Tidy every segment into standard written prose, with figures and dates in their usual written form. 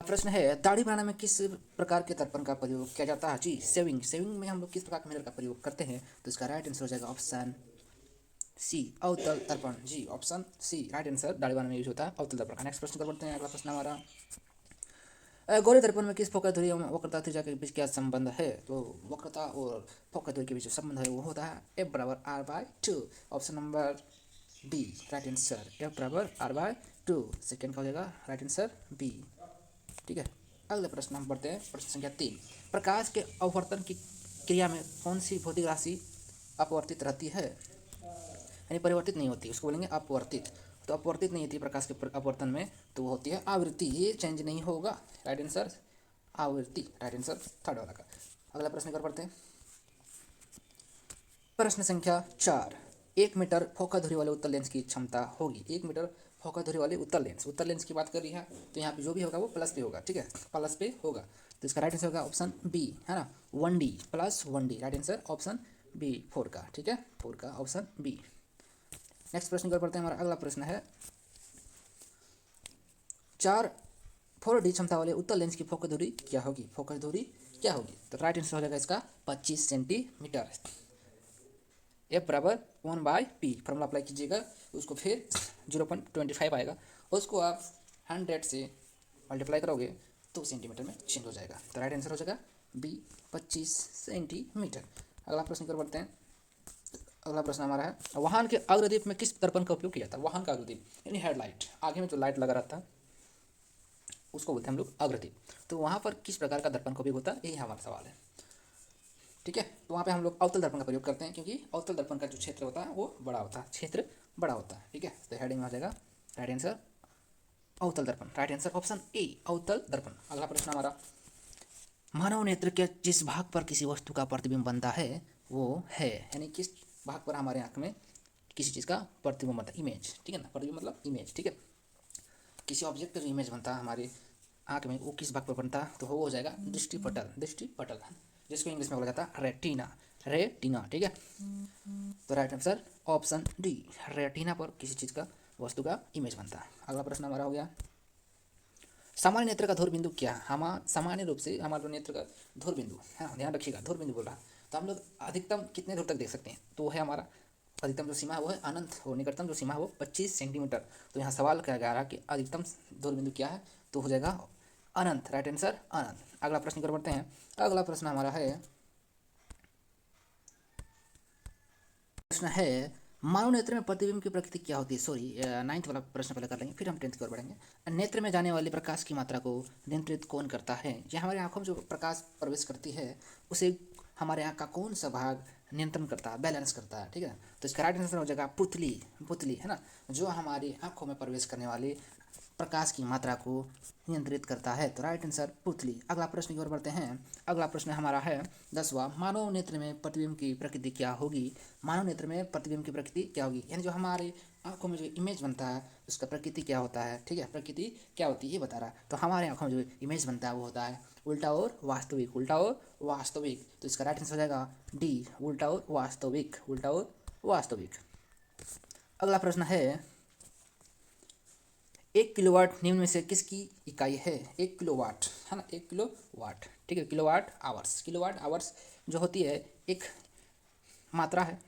प्रश्न है, दाढ़ी बनाने में किस प्रकार के दर्पण का प्रयोग किया जाता है? जी, सेविंग में हम लोग किस प्रकार के मिरर का प्रयोग करते हैं? तो इसका राइट आंसर हो जाएगा ऑप्शन सी, अवतल दर्पण। जी, ऑप्शन सी राइट आंसर, दाढ़ी बनाने में यूज होता है अवतल दर्पण का। नेक्स्ट प्रश्न कर बढ़ते हैं। अगला प्रश्न हमारा, गोले दर्पण में किस फोकस धुरी एवं वक्रता त्रिज्या के बीच क्या संबंध है? तो वक्रता और फोकस धुरी के बीच जो संबंध है वो होता है F बराबर R/2। Option number B right answer, F बराबर R/2। सेकेंड का हो जाएगा राइट आंसर बी। ठीक है, अगले प्रश्न हम बढ़ते हैं। प्रश्न संख्या 3, प्रकाश के अपवर्तन की क्रिया में कौन सी भौतिक राशि अपवर्तित रहती है, यानी परिवर्तित नहीं होती, उसको बोलेंगे अपवर्तित। तो अपवर्तित नहीं होती प्रकाश के अपवर्तन में, तो वो होती है आवृत्ति। ये चेंज नहीं होगा, राइट आंसर आवृत्ति, राइट आंसर थर्ड वाला का। अगला प्रश्न कर पढ़ते हैं। प्रश्न संख्या 4, 1 मीटर फोकस धुरी वाले उत्तल लेंस की क्षमता होगी। 1 मीटर फोकस धुरी वाले उत्तल लेंस की बात कर रही है, तो यहाँ पे जो भी होगा वो प्लस पे होगा। ठीक है, प्लस पे होगा, तो इसका राइट आंसर होगा ऑप्शन बी, है ना, 1D plus 1D, right answer option B 4 का। ठीक है, 4 का ऑप्शन बी। नेक्स्ट प्रश्न कर पढ़ते हैं। हमारा अगला प्रश्न है, 4D क्षमता वाले उत्तल लेंस की फोकस दूरी क्या होगी? फोकस दूरी क्या होगी? तो राइट आंसर हो जाएगा इसका 25 सेंटीमीटर। F बराबर 1/P फॉर्मूला अप्लाई कीजिएगा, उसको फिर 0.25 आएगा, उसको आप 100 से मल्टीप्लाई करोगे तो सेंटीमीटर में चेंज हो जाएगा। तो राइट आंसर हो जाएगा बी 25 सेंटीमीटर। अगला प्रश्न कर बढ़ते हैं। अगला प्रश्न हमारा है, वाहन के अग्रदीप में किस दर्पण का उपयोग किया जाता है? वाहन का अग्रदीप यानी हेडलाइट, आगे में जो लाइट लगा रहता है उसको बोलते हैं हम लोग अग्रदीप। तो वहाँ पर किस प्रकार का दर्पण का उपयोग होता है, यही हमारा सवाल है। ठीक है, तो वहाँ पे हम लोग अवतल दर्पण का प्रयोग करते हैं, क्योंकि अवतल दर्पण का जो क्षेत्र होता है वो बड़ा होता है, क्षेत्र बड़ा होता है। ठीक है, तो हेडिंग में हो जाएगा राइट आंसर अवतल दर्पण, राइट आंसर ऑप्शन ए अवतल दर्पण। अगला प्रश्न हमारा, मानव नेत्र के जिस भाग पर किसी वस्तु का प्रतिबिंब बनता है वो है, यानी किस भाग पर हमारे आँख में किसी चीज़ का प्रतिबिंब बनता है, इमेज। ठीक है ना, प्रतिबिंब मतलब इमेज। ठीक है, किसी ऑब्जेक्ट का जो इमेज बनता है हमारे आँख में वो किस भाग पर बनता है? तो वो हो जाएगा दृष्टिपटल, दृष्टिपटल, जिसको इंग्लिश में बोला जाता है रेटिना, रेटिना। ठीक है, तो right answer option D, retina पर किसी चीज़ का वस्तु का इमेज बनता है। अगला प्रश्न हमारा हो गया, सामान्य नेत्र का धुर बिंदु क्या है? हम सामान्य रूप से हमारा जो नेत्र का धुर बिंदु है, ध्यान रखिएगा, धुर बिंदु बोल रहा है, तो हम लोग अधिकतम कितने दूर तक देख सकते हैं? तो वो है हमारा अधिकतम जो सीमा है वो है अनंत, और निकटतम जो सीमा है वो 25 सेंटीमीटर। तो यहाँ सवाल किया जा रहा है कि अधिकतम धुर बिंदु क्या है, तो हो जाएगा अनंत, राइट आंसर अनंत। अगला प्रश्न कर बढ़ते हैं। अगला प्रश्न हमारा है, प्रश्न है, मानव नेत्र में प्रतिबिंब की प्रकृति क्या होती है? सॉरी, 9th वाला प्रश्न पहले कर लेंगे, फिर हम 10th की ओर बढ़ेंगे। नेत्र में जाने वाले प्रकाश की मात्रा को नियंत्रित कौन करता है? यह हमारे आंखों में जो प्रकाश प्रवेश करती है उसे हमारे आँख का कौन सा भाग नियंत्रण करता है, बैलेंस करता है? ठीक है, तो इसका राइट आंसर हो जाएगा पुतली, पुतली, है ना, जो हमारी आँखों में प्रवेश करने वाले प्रकाश की मात्रा को नियंत्रित करता है। तो राइट आंसर पुतली। अगला प्रश्न की ओर बढ़ते हैं। अगला प्रश्न हमारा है 10वां, मानव नेत्र में प्रतिबिंब की प्रकृति क्या होगी? मानव नेत्र में प्रतिबिंब की प्रकृति क्या होगी, यानी जो हमारे आंखों में जो इमेज बनता है उसका प्रकृति क्या होता है? ठीक है, प्रकृति क्या होती है ये बता रहा है। तो हमारे आंखों में जो इमेज बनता है वो होता है उल्टा और वास्तविक, उल्टा और वास्तविक। तो इसका राइट आंसर हो जाएगा डी, उल्टा और वास्तविक, उल्टा और वास्तविक। अगला प्रश्न है, 1 किलोवाट निम्न में से किसकी इकाई है? 1 किलोवाट, है ना, 1 किलोवाट। ठीक है, किलोवाट आवर्स, किलोवाट आवर्स जो होती है एक मात्रा है,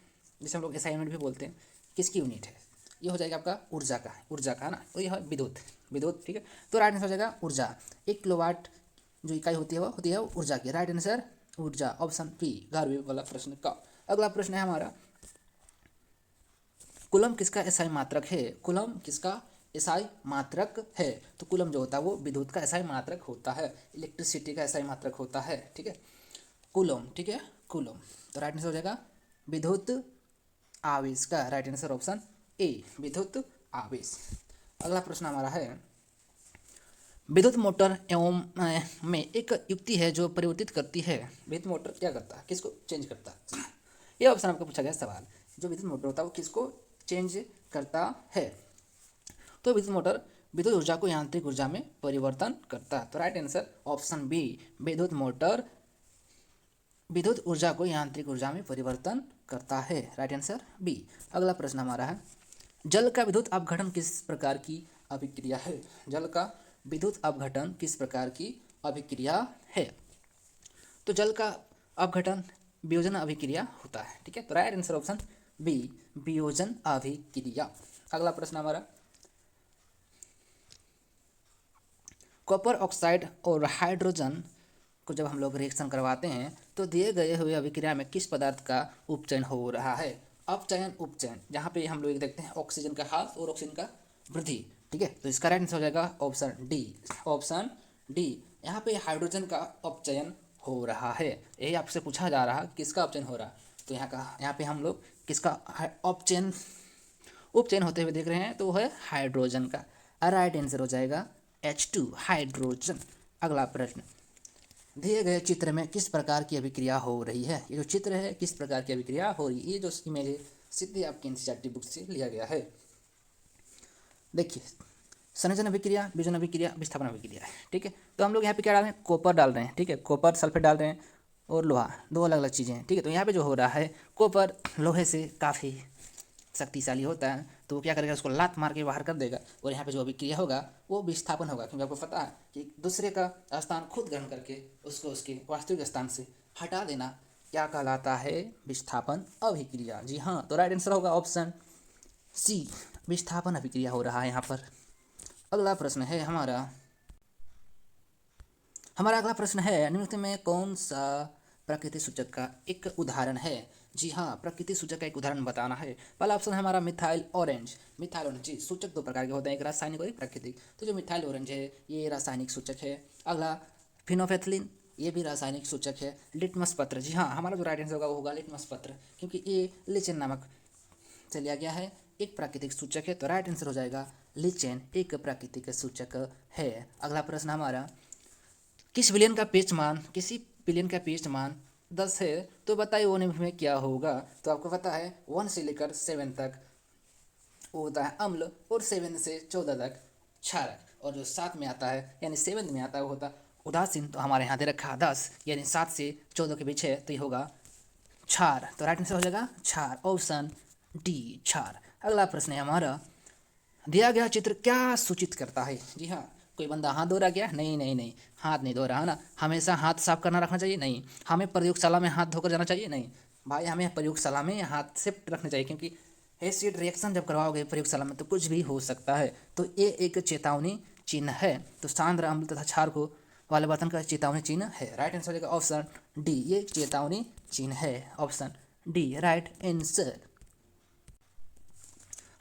जिसे हम लोग एसआई यूनिट भी बोलते हैं, किसकी यूनिट है? ये हो जाएगा आपका ऊर्जा का, ऊर्जा का, है ना, और यह है विद्युत, विद्युत। ठीक है, तो राइट आंसर हो जाएगा ऊर्जा। 1 किलोवाट जो इकाई होती है वो होती है ऊर्जा की, राइट आंसर ऊर्जा, ऑप्शन पी 11वीं वाला प्रश्न का। अगला प्रश्न है हमारा, कूलम किसका एसआई मात्रक है? कूलम किसका एसआई मात्रक है? तो कूलम जो होता है वो विद्युत का एसआई मात्रक होता है, इलेक्ट्रिसिटी का एसआई मात्रक होता है। ठीक है, कूलम, ठीक है, कूलम। तो राइट आंसर हो जाएगा विद्युत आवेश का, राइट आंसर ऑप्शन ए विद्युत आवेश। अगला प्रश्न हमारा है, विद्युत मोटर एवं में एक युक्ति है जो परिवर्तित करती है। विद्युत मोटर क्या करता है, किसको चेंज करता है? ये ऑप्शन आपको पूछा गया सवाल, जो विद्युत मोटर होता है वो किसको चेंज करता है? तो विद्युत मोटर विद्युत ऊर्जा को यांत्रिक ऊर्जा में परिवर्तन करता है। तो राइट आंसर ऑप्शन बी, विद्युत मोटर विद्युत ऊर्जा को यांत्रिक ऊर्जा में परिवर्तन करता है, राइट आंसर बी। अगला प्रश्न हमारा है, जल का विद्युत अपघटन किस प्रकार की अभिक्रिया है? जल का विद्युत अपघटन किस प्रकार की अभिक्रिया है? तो जल का अपघटन वियोजन अभिक्रिया होता है। ठीक है, तो राइट आंसर ऑप्शन बी, वियोजन अभिक्रिया। अगला प्रश्न हमारा, कॉपर ऑक्साइड और हाइड्रोजन को जब हम लोग रिएक्शन करवाते हैं तो दिए गए हुए अभिक्रिया में किस पदार्थ का उपचयन हो रहा है? अपचयन, उपचयन, जहाँ पे हम लोग देखते हैं ऑक्सीजन का ह्रास और ऑक्सीजन का वृद्धि। ठीक है, तो इसका राइट आंसर हो जाएगा ऑप्शन डी, ऑप्शन डी। यहाँ पे हाइड्रोजन का अपचयन हो रहा है, यही आपसे पूछा जा रहा किसका अपचयन हो रहा, तो यहाँ पे हम लोग किसका अपचयन उपचयन होते हुए देख रहे हैं, तो वो है हाइड्रोजन का। राइट आंसर हो जाएगा H2, हाइड्रोजन। अगला प्रश्न, दिए गए चित्र में किस प्रकार की अभिक्रिया हो रही है? ये जो चित्र है किस प्रकार की अभिक्रिया हो रही है, ये जो इमेज है सीधे आपकी एनसीईआरटी बुक से लिया गया है। देखिए, संयोजन अभिक्रिया, वियोजन अभिक्रिया, विस्थापन अभिक्रिया है। ठीक है, तो हम लोग यहाँ पे क्या डाल रहे हैं, कॉपर डाल रहे हैं। ठीक है, कॉपर सल्फेट डाल रहे हैं और लोहा, दो अलग अलग चीज़ें हैं। ठीक है, तो यहाँ पे जो हो रहा है, कॉपर लोहे से काफ़ी शक्तिशाली होता है, तो वो क्या करेगा, उसको लात मार के बाहर कर देगा, और यहाँ पे जो अभिक्रिया होगा वो विस्थापन होगा, क्योंकि आपको पता है कि दूसरे का स्थान खुद ग्रहण करके उसको उसके वास्तविक स्थान से हटा देना क्या कहलाता है, विस्थापन अभिक्रिया। जी हाँ, तो राइट आंसर होगा ऑप्शन सी, विस्थापन अभिक्रिया हो रहा है यहाँ पर। अगला प्रश्न है हमारा अगला प्रश्न है, निम्नलिखित में कौन सा प्रकृति सूचक का एक उदाहरण है? जी हाँ, प्रकृति सूचक का एक उदाहरण बताना है। पहला ऑप्शन है हमारा मिथाइल ऑरेंज। मिथाइल ऑरेंज, जी, सूचक दो प्रकार के होते हैं, एक रासायनिक और एक प्राकृतिक। तो जो मिथाइल ऑरेंज है ये रासायनिक सूचक है। अगला फिनोफेथलिन, ये भी रासायनिक सूचक है। लिटमस पत्र, जी हाँ, हमारा जो राइट आंसर होगा वो होगा लिटमस पत्र, क्योंकि ये लिचेन नामक से लिया गया है, एक प्राकृतिक सूचक है। तो राइट आंसर हो जाएगा लिचेन एक प्राकृतिक सूचक है। अगला प्रश्न हमारा, किसी बिलियन का पेच मान 10 है, तो बताइए वो में क्या होगा? तो आपको पता है 1 से लेकर 7 तक वो होता है अम्ल, और 7 से 14 तक क्षारक, और जो 7 में आता है यानी 7 में आता है वो होता उदासीन। तो हमारे यहाँ दे रखा 10, यानी 7 से 14 के बीच है, तो ये होगा क्षार। तो राइट आंसर हो जाएगा क्षार, ऑप्शन डी, क्षार। अगला प्रश्न है हमारा, दिया गया चित्र क्या सूचित करता है? जी हाँ, कोई बंदा हाथ धो रहा क्या? नहीं नहीं नहीं, हाथ नहीं धो रहा है ना। हमेशा हाथ साफ करना रखना चाहिए? नहीं। हमें प्रयोगशाला में हाथ धोकर जाना चाहिए? नहीं भाई, हमें प्रयोगशाला में हाथ से रखने चाहिए, क्योंकि एसिड रिएक्शन जब करवाओगे प्रयोगशाला में तो कुछ भी हो सकता है। तो ये एक चेतावनी चिन्ह है। तो सांद्र अम्ल तथा क्षार को वाले बर्तन का चेतावनी चिन्ह है। राइट आंसर हो जाएगा ऑप्शन डी, ये चेतावनी चिन्ह है, ऑप्शन डी, राइट आंसर।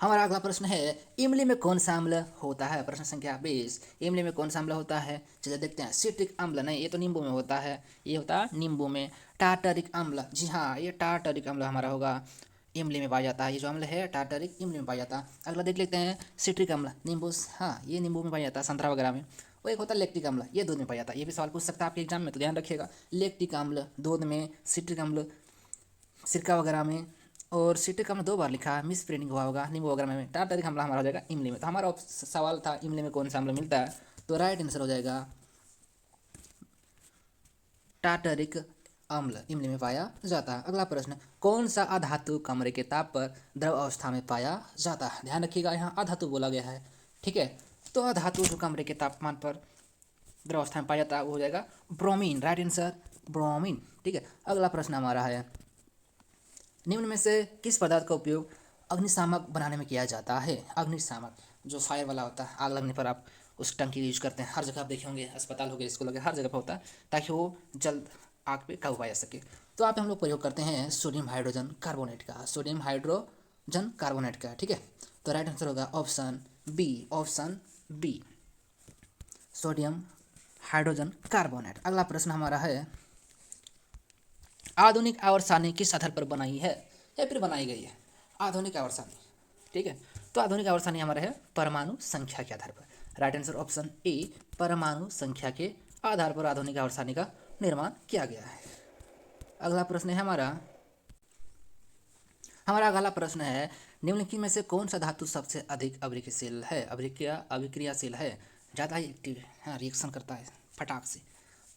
हमारा अगला प्रश्न है, इमली में कौन सा अम्ल होता है? प्रश्न संख्या 20, इमली में कौन सा अम्ल होता है? चलिए देखते हैं। सिट्रिक अम्ल नहीं, ये तो नींबू में होता है, ये होता है नींबू में। टार्टरिक अम्ल, जी हाँ, ये टार्टरिक अम्ल हमारा होगा, इमली में पाया जाता है। ये जो अम्ल है टार्टरिक, इमली में पाया जाता है। अगला देख लेते हैं, सिट्रिक अम्ल, नींबू, हाँ, ये नींबू में पाया जाता है, संतरा वगैरह में। वो एक होता है लैक्टिक अम्ल, ये दूध में पाया जाता है। ये भी सवाल पूछ सकता है आपके एग्जाम में, तो ध्यान रखिएगा। लैक्टिक अम्ल दूध में, सिट्रिक अम्ल सिरका वगैरह में, और सिट्रिक अम्ल 2 बार लिखा है, मिस प्रिंटिंग हुआ होगा नींबू वगैरह में। टार्टरिक अम्ल हमारा हो जाएगा इमली में। तो हमारा सवाल था इमली में कौन सा अम्ल मिलता है, तो राइट आंसर हो जाएगा टार्टरिक अम्ल इमली में पाया जाता है। अगला प्रश्न, कौन सा अधातु कमरे के ताप पर द्रव अवस्था में पाया जाता है? ध्यान रखिएगा, यहाँ अधातु बोला गया है। ठीक है, तो अधातु जो कमरे के तापमान पर द्रव अवस्था में पाया जाता है वो हो जाएगा ब्रोमीन। Right answer bromine. ठीक है, अगला प्रश्न हमारा है, निम्न में से किस पदार्थ का उपयोग अग्निशामक बनाने में किया जाता है? अग्निशामक जो फायर वाला होता है, आग लगने पर आप उस टंकी यूज करते हैं, हर जगह आप देखे होंगे, अस्पताल हो गए, स्कूल हो गए, हर जगह पर होता है, ताकि वो जल्द आग पे काबू पाया जा सके। तो आप हम लोग प्रयोग करते हैं सोडियम हाइड्रोजन कार्बोनेट का, सोडियम हाइड्रोजन कार्बोनेट का। ठीक है, तो राइट आंसर होगा option B, option B, sodium hydrogen carbonate. अगला प्रश्न हमारा है, आधुनिक आवर्त किस आधार पर बनाई है या फिर बनाई गई है? आधुनिक आवर्त सारणी, ठीक है, तो आधुनिक आवर्त सारणी हमारा है परमाणु संख्या के आधार पर। राइट आंसर ऑप्शन ए, परमाणु संख्या के आधार पर आधुनिक आवर्त सारणी का निर्माण किया गया है। अगला प्रश्न है हमारा अगला प्रश्न है, निम्नलिखित में से कौन सा धातु सबसे अधिक अभिक्रियाशील है? अभिक्रियाशील है, ज़्यादा एक्टिव, हाँ, रिएक्शन करता है फटाक से।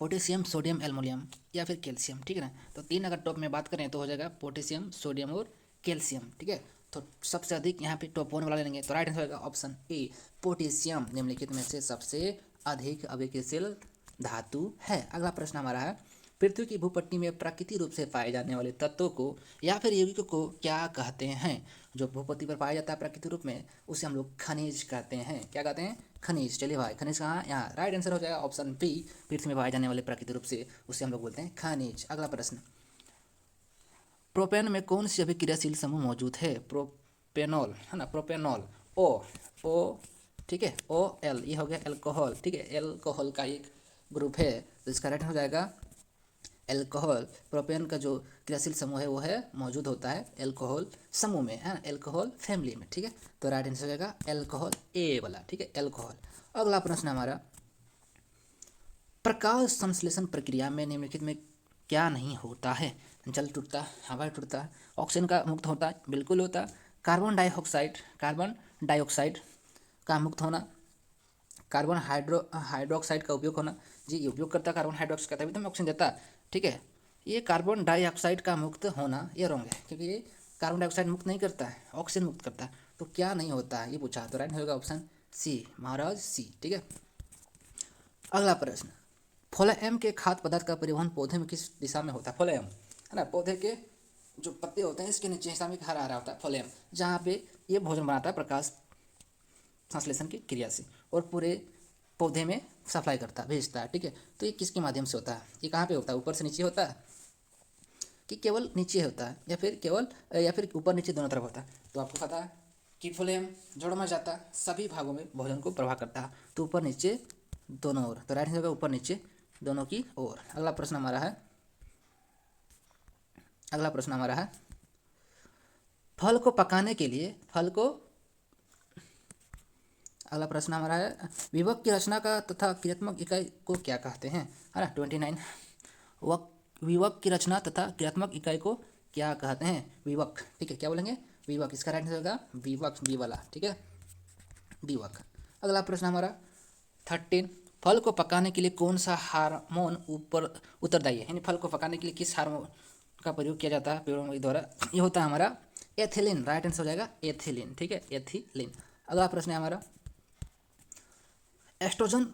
पोटेशियम, सोडियम, एल्युमिनियम या फिर कैल्शियम। ठीक है ना, तो 3 अगर टॉप में बात करें तो हो जाएगा पोटेशियम, सोडियम और कैल्शियम। ठीक है, तो सबसे अधिक यहाँ पे टॉप 1 वाला लेंगे, तो राइट आंसर होगा ऑप्शन ए, पोटेशियम निम्नलिखित में से सबसे अधिक अविक्रियशील धातु है। अगला प्रश्न हमारा है, पृथ्वी की भूपट्टी में प्राकृतिक रूप से पाए जाने वाले तत्वों को या फिर यौगिकों को क्या कहते हैं? जो भूपट्टी पर पाया जाता है प्राकृतिक रूप में उसे हम लोग खनिज कहते हैं। क्या कहते हैं? खनिज। चलिए भाई, खनिज कहाँ? यहाँ। राइट आंसर हो जाएगा ऑप्शन बी, पृथ्वी में पाए जाने वाले प्राकृतिक रूप से उसे हम लोग बोलते हैं खनिज। अगला प्रश्न, प्रोपेन में कौन सी अभिक्रियाशील समूह मौजूद है? प्रोपेनॉल है ना, प्रोपेनॉल। ओ ठीक है, OL, ये हो गया एल्कोहल। ठीक है, एल्कोहल का एक ग्रुप है, तो इसका राइट हो जाएगा एल्कोहल। प्रोपेन का जो क्रियाशील समूह है वो है मौजूद होता है एल्कोहल समूह में, है ना, एल्कोहल फैमिली में। ठीक है, तो राइट आंसर हो जाएगा एल्कोहल, ए वाला। ठीक है, एल्कोहल। अगला प्रश्न हमारा, प्रकाश संश्लेषण प्रक्रिया में निम्नलिखित में क्या नहीं होता है? जल टूटता, हवा टूटता, ऑक्सीजन का मुक्त होता, बिल्कुल होता, कार्बन डाइऑक्साइड का मुक्त होना, कार्बन हाइड्रोक्साइड का उपयोग होना। जी, ये उपयोग करता कार्बन हाइड्रोक्साइड का, तभी तो हमें ऑक्सीजन देता। ठीक है, ये कार्बन डाइऑक्साइड का मुक्त होना ये रॉन्ग है, क्योंकि ये कार्बन डाइऑक्साइड मुक्त नहीं करता है, ऑक्सीजन मुक्त करता है। तो क्या नहीं होता है ये पूछा, तो राइट होगा ऑप्शन सी, महाराज सी। ठीक है, अगला प्रश्न, फ्लोएम के खाद्य पदार्थ का परिवहन पौधे में किस दिशा में होता है? फ्लोएम है ना, पौधे के जो पत्ते होते हैं इसके नीचे हिस्सा में हरा हरा होता है फ्लोएम, जहाँ पे ये भोजन बनाता है प्रकाश संश्लेषण की क्रिया से, और पूरे पौधे में सप्लाई करता है, भेजता है। ठीक है, तो ये किसके माध्यम से होता है? ये कहाँ पे होता है? ऊपर से नीचे होता है कि केवल नीचे होता है, या फिर ऊपर नीचे दोनों तरफ होता है? तो आपको पता है कि फ्लोएम जोड़ में जाता है, सभी भागों में भोजन को प्रवाह करता है, तो ऊपर नीचे दोनों ओर, तो राइट होगा ऊपर नीचे दोनों की ओर। अगला प्रश्न हमारा है, फल को पकाने के लिए अगला प्रश्न हमारा है, विभक्त की रचना का तथा क्रियात्मक इकाई को क्या कहते हैं? है ना, 29। विभक्त की रचना तथा क्रियात्मक इकाई को क्या कहते हैं? विभक्त। ठीक है, क्या बोलेंगे? विभक्त। इसका राइट आंसर होगा विभक्त, बी वाला। ठीक है, विभक्त। अगला प्रश्न हमारा 13, फल को पकाने के लिए कौन सा हार्मोन उत्तरदायी है? यानी फल को पकाने के लिए किस हार्मोन का प्रयोग किया जाता है पेड़ों के द्वारा? ये होता है हमारा एथिलीन। राइट आंसर हो जाएगा एथिलीन। ठीक है, एथिलीन। अगला प्रश्न है हमारा, एस्ट्रोजन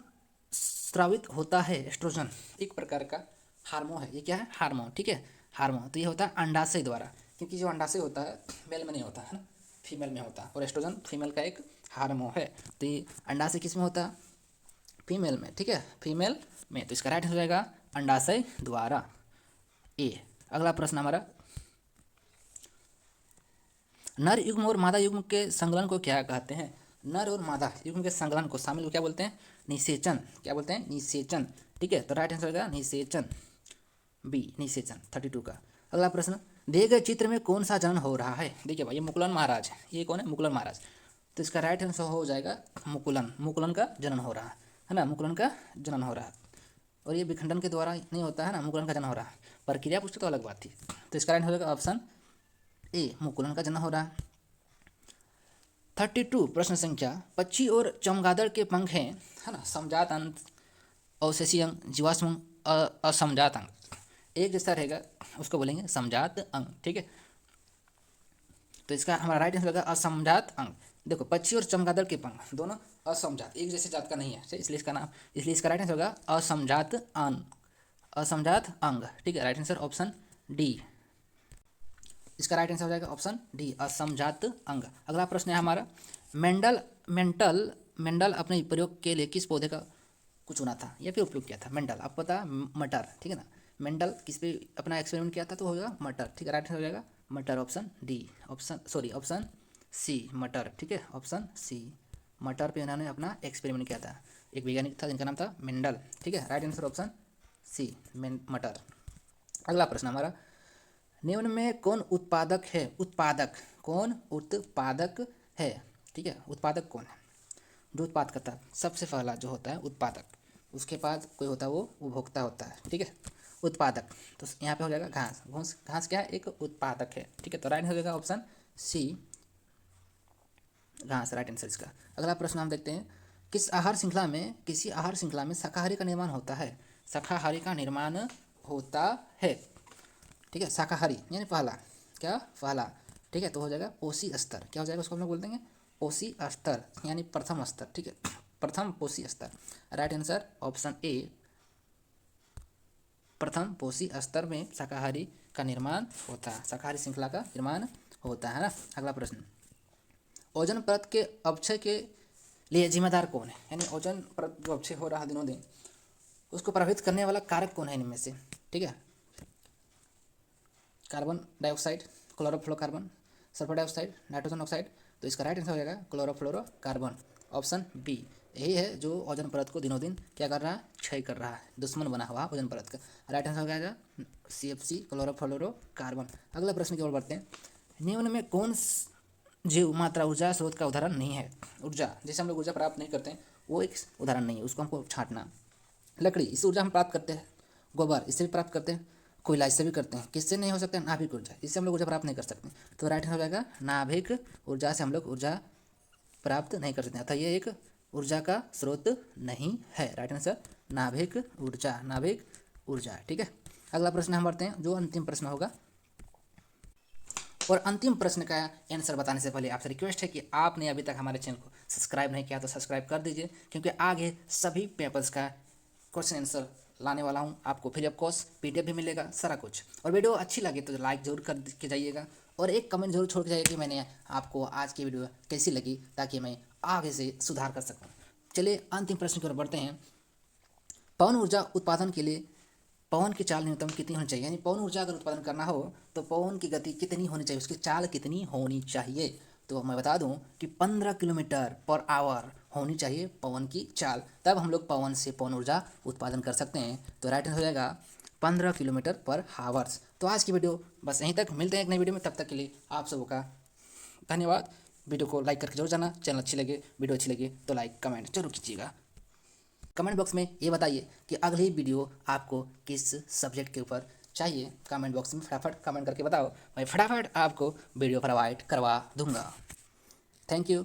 स्रावित होता है। एस्ट्रोजन एक प्रकार का हार्मोन है। ये क्या है? हार्मोन। ठीक है, हार्मोन। तो ये होता है अंडाशय द्वारा, क्योंकि जो अंडाशय होता है मेल में नहीं होता है ना, फीमेल में होता है, और एस्ट्रोजन फीमेल का एक हार्मोन है। तो ये अंडाशय किस में होता है? फीमेल में। ठीक है, फीमेल में। तो इसका राइट हो जाएगा अंडाशय द्वारा, ए। अगला प्रश्न हमारा, नर युग्म और मादा युग्म के संकलन को क्या कहते हैं? नर और मादा युग्म के संकलन को शामिल को क्या बोलते हैं? निषेचन। क्या बोलते हैं? निषेचन। ठीक है, तो राइट आंसर होगा निषेचन, बी, निषेचन। 32 का। अगला प्रश्न, दिए गए चित्र में कौन सा जनन हो रहा है? देखिए भाई, ये मुकुलन महाराज है। ये कौन है? मुकुलन महाराज। तो इसका राइट आंसर हो जाएगा मुकुलन। मुकुलन का जनन हो रहा है ना, मुकुलन का जनन हो रहा है। और ये विखंडन के द्वारा नहीं होता है ना, मुकुलन का जनन हो रहा है। प्रक्रिया पूछते तो अलग बात थी। तो इसका राइट हो जाएगा ऑप्शन ए, मुकुलन का जनन हो रहा है। 32 प्रश्न संख्या, पक्षी और चमगादड़ के पंख हैं, है ना, समजात अंग, अवशेषी अंग, जीवाश्म अंग, असमजात अंग। एक जैसा रहेगा उसको बोलेंगे समजात अंग। ठीक है, तो इसका हमारा राइट आंसर होगा असमजात अंग। देखो, पक्षी और चमगादड़ के पंख दोनों असमजात, एक जैसे जात का नहीं है, इसलिए इसका राइट आंसर होगा असमजात अंग, असमजात अंग। ठीक है, राइट आंसर ऑप्शन डी। इसका राइट आंसर हो जाएगा ऑप्शन डी, असमजात अंग। अगला प्रश्न है हमारा, मेंडल अपने प्रयोग के लिए किस पौधे का को चुना था या फिर उपयोग किया था? मेंडल, आपको पता है मटर। ठीक है ना, मेंडल किस पे अपना एक्सपेरिमेंट किया था? तो होगा मटर। ठीक है, राइट आंसर हो जाएगा मटर, ऑप्शन डी, ऑप्शन सी, मटर। ठीक है, ऑप्शन सी, मटर पे उन्होंने अपना एक्सपेरिमेंट किया था। एक वैज्ञानिक था जिनका नाम था मेंडल। ठीक है, राइट आंसर ऑप्शन सी, मटर। अगला प्रश्न हमारा, निम्न में कौन उत्पादक है? कौन उत्पादक है? ठीक है, उत्पादक कौन है? जो उत्पाद करता है, सबसे पहला जो होता है उत्पादक, उसके बाद कोई होता है वो उपभोक्ता होता है। ठीक है, उत्पादक। तो यहाँ पे हो जाएगा घास। घास क्या है? एक उत्पादक है। ठीक है, तो राइट हो जाएगा ऑप्शन सी, घास, राइट आंसर इसका। अगला प्रश्न हम देखते हैं, किसी आहार श्रृंखला में शाकाहारी का निर्माण होता है? शाकाहारी का निर्माण होता है। ठीक है, शाकाहारी यानी पहला। ठीक है, तो हो जाएगा पोषी स्तर। क्या हो जाएगा? उसको हम लोग बोल देंगे पोषी स्तर, यानी प्रथम स्तर। ठीक है, प्रथम पोषी स्तर। राइट आंसर ऑप्शन ए, प्रथम पोषी स्तर में शाकाहारी का निर्माण होता है, शाकाहारी श्रृंखला का निर्माण होता है ना। अगला प्रश्न, ओजोन परत के अपक्षय के लिए जिम्मेदार कौन है, यानी ओजोन परत जो अपक्षय हो रहा है दिनों दिन उसको प्रभावित करने वाला कारक कौन है इनमें से, ठीक है। Carbon dioxide, chlorofluorocarbon, sulphur dioxide, nitrogen oxide. तो इसका राइट आंसर हो जाएगा क्लोरोफ्लोरोकार्बन, ऑप्शन बी। यही है जो ओजोन परत को दिनों दिन क्या कर रहा है, क्षय कर रहा है, दुश्मन बना हुआ ओजोन परत का। राइट आंसर हो जाएगा CFC, क्लोरोफ्लोरोकार्बन। अगला प्रश्न की ओर बढ़ते हैं, निम्न में कौन जीव मात्रा ऊर्जा स्रोत का उदाहरण नहीं है। ऊर्जा, जैसे हम लोग ऊर्जा प्राप्त नहीं करते हैं वो एक उदाहरण नहीं है, उसको हमको छांटना। लकड़ी, इससे ऊर्जा हम प्राप्त करते हैं। गोबर, इससे भी प्राप्त करते हैं। कोयला, इससे भी करते हैं। किससे नहीं हो सकता है, नाभिक ऊर्जा, इससे हम लोग ऊर्जा प्राप्त नहीं कर सकते। तो राइट आंसर हो जाएगा नाभिक ऊर्जा से हम लोग ऊर्जा प्राप्त नहीं कर सकते, अतः ये एक ऊर्जा का स्रोत नहीं है। राइट आंसर नाभिक ऊर्जा, नाभिक ऊर्जा, ठीक है। अगला प्रश्न हम बढ़ते हैं, जो अंतिम प्रश्न होगा। और अंतिम प्रश्न का आंसर बताने से पहले आपसे रिक्वेस्ट है कि आपने अभी तक हमारे चैनल को सब्सक्राइब नहीं किया तो सब्सक्राइब कर दीजिए, क्योंकि आगे सभी पेपर्स का क्वेश्चन आंसर लाने वाला हूँ। आपको फ्री ऑफ कॉस्ट PDF भी मिलेगा, सारा कुछ। और वीडियो अच्छी लगे तो लाइक जरूर कर के जाइएगा, और एक कमेंट जरूर छोड़ के जाइए कि मैंने आपको आज की वीडियो कैसी लगी, ताकि मैं आगे से सुधार कर सकूँ। चलिए अंतिम प्रश्न की ओर बढ़ते हैं। पवन ऊर्जा उत्पादन के लिए पवन की चाल न्यूनतम कितनी होनी चाहिए, यानी पवन ऊर्जा अगर उत्पादन करना हो तो पवन की गति कितनी होनी चाहिए, उसकी चाल कितनी होनी चाहिए। तो मैं बता दूं कि 15 किलोमीटर पर आवर होनी चाहिए पवन की चाल, तब हम लोग पवन से पवन ऊर्जा उत्पादन कर सकते हैं। तो राइट आंसर हो जाएगा 15 किलोमीटर पर आवर्स। तो आज की वीडियो बस यहीं तक, मिलते हैं एक नई वीडियो में, तब तक के लिए आप सबों का धन्यवाद। वीडियो को लाइक करके जरूर जाना, चैनल अच्छी लगे, वीडियो अच्छी लगे तो लाइक कमेंट जरूर कीजिएगा। कमेंट बॉक्स में ये बताइए कि अगली वीडियो आपको किस सब्जेक्ट के ऊपर चाहिए। कमेंट बॉक्स में फटाफट कमेंट करके बताओ, मैं फटाफट आपको वीडियो प्रोवाइड करवा दूंगा। Thank you.